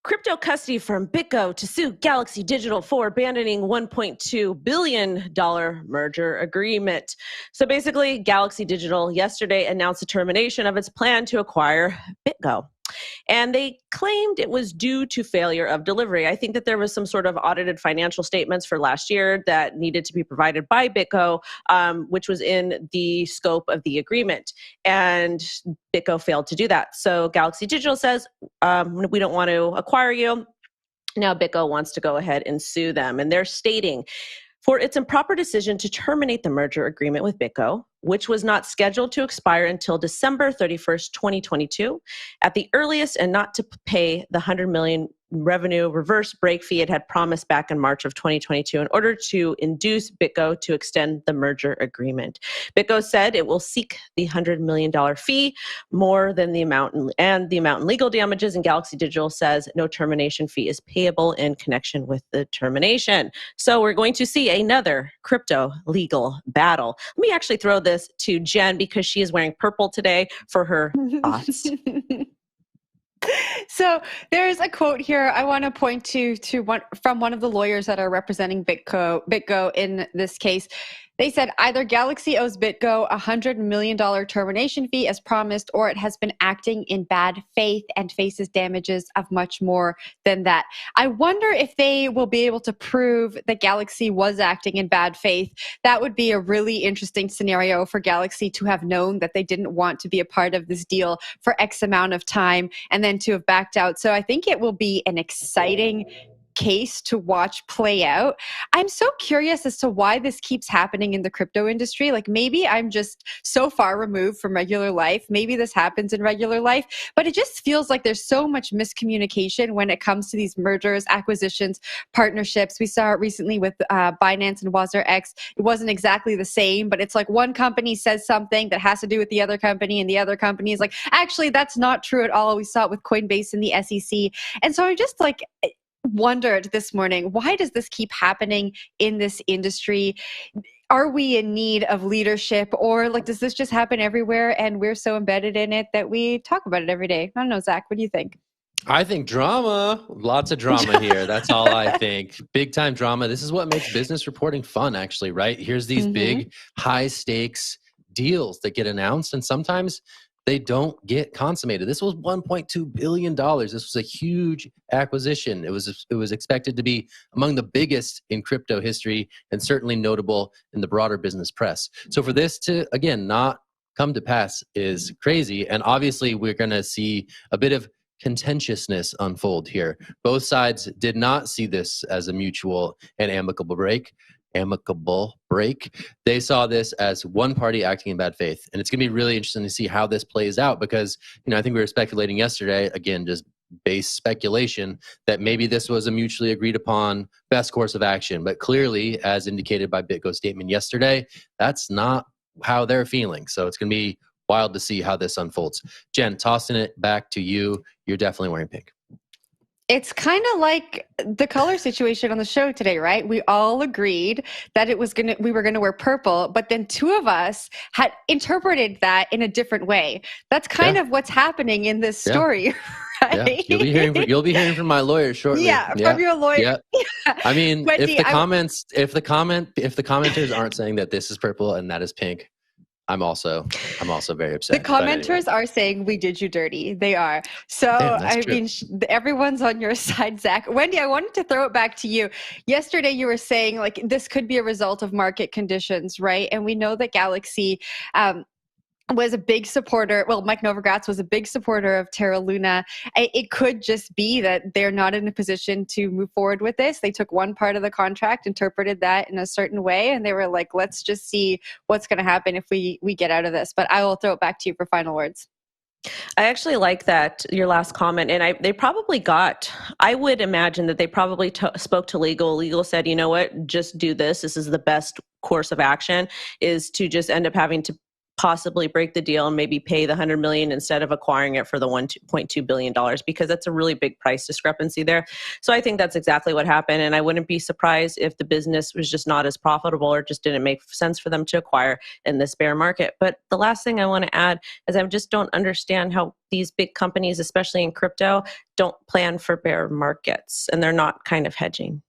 Crypto custody firm BitGo to sue Galaxy Digital for abandoning $1.2 billion merger agreement. So basically, Galaxy Digital yesterday announced the termination of its plan to acquire BitGo. And they claimed it was due to failure of delivery. I think that there was some sort of audited financial statements for last year that needed to be provided by BitGo, which was in the scope of the agreement. And BitGo failed to do that. So Galaxy Digital says, we don't want to acquire you. Now BitGo wants to go ahead and sue them. And they're stating, for its improper decision to terminate the merger agreement with BitGo, which was not scheduled to expire until December 31st, 2022, at the earliest, and not to pay the $100 million revenue reverse break fee it had promised back in March of 2022 in order to induce BitGo to extend the merger agreement. BitGo said it will seek the $100 million fee more than the amount in legal damages, and Galaxy Digital says no termination fee is payable in connection with the termination. So we're going to see another crypto legal battle. Let me actually throw this to Jen because she is wearing purple today for her thoughts. So there's a quote here I want to point to from one of the lawyers that are representing BitGo in this case. They said either Galaxy owes BitGo a $100 million termination fee as promised, or it has been acting in bad faith and faces damages of much more than that. I wonder if they will be able to prove that Galaxy was acting in bad faith. That would be a really interesting scenario for Galaxy to have known that they didn't want to be a part of this deal for X amount of time and then to have backed out. So I think it will be an exciting case to watch play out. I'm so curious as to why this keeps happening in the crypto industry. Like maybe I'm just so far removed from regular life. Maybe this happens in regular life, but it just feels like there's so much miscommunication when it comes to these mergers, acquisitions, partnerships. We saw it recently with Binance and WazirX. It wasn't exactly the same, but it's like one company says something that has to do with the other company, and the other company is like, actually, that's not true at all. We saw it with Coinbase and the SEC. And so I'm just like, wondered this morning, why does this keep happening in this industry? Are we in need of leadership, or like does this just happen everywhere and we're so embedded in it that we talk about it every day? I don't know, Zach, what do you think? I think drama, lots of drama here. That's all I think. Big time drama. This is what makes business reporting fun, actually, right? Here's these big, high stakes deals that get announced, and sometimes they don't get consummated. This was $1.2 billion. This was a huge acquisition. It was expected to be among the biggest in crypto history and certainly notable in the broader business press. So for this to, again, not come to pass is crazy. And obviously we're going to see a bit of contentiousness unfold here. Both sides did not see this as a mutual and amicable break. They saw this as one party acting in bad faith. And it's going to be really interesting to see how this plays out because, I think we were speculating yesterday, again, just base speculation, that maybe this was a mutually agreed upon best course of action. But clearly, as indicated by BitGo's statement yesterday, that's not how they're feeling. So it's going to be wild to see how this unfolds. Jen, tossing it back to you. You're definitely wearing pink. It's kind of like the color situation on the show today, right? We all agreed that we were gonna wear purple, but then two of us had interpreted that in a different way. That's kind of what's happening in this story, right? Yeah. You'll be hearing from my lawyer shortly. From your lawyer. Yeah. I mean, Wendy, if the commenters aren't saying that this is purple and that is pink, I'm also very upset. The commenters are saying we did you dirty. They are. So, mean, everyone's on your side, Zach. Wendy, I wanted to throw it back to you. Yesterday, you were saying like this could be a result of market conditions, right? And we know that Galaxy was a big supporter. Well, Mike Novogratz was a big supporter of Terra Luna. It could just be that they're not in a position to move forward with this. They took one part of the contract, interpreted that in a certain way, and they were like, let's just see what's going to happen if we get out of this. But I will throw it back to you for final words. I actually like that, your last comment, and I would imagine that they probably spoke to legal. Legal said, you know what, just do this. This is the best course of action, is to just end up having to possibly break the deal and maybe pay the $100 million instead of acquiring it for the $1.2 billion, because that's a really big price discrepancy there. So I think that's exactly what happened. And I wouldn't be surprised if the business was just not as profitable or just didn't make sense for them to acquire in this bear market. But the last thing I want to add is I just don't understand how these big companies, especially in crypto, don't plan for bear markets, and they're not kind of hedging.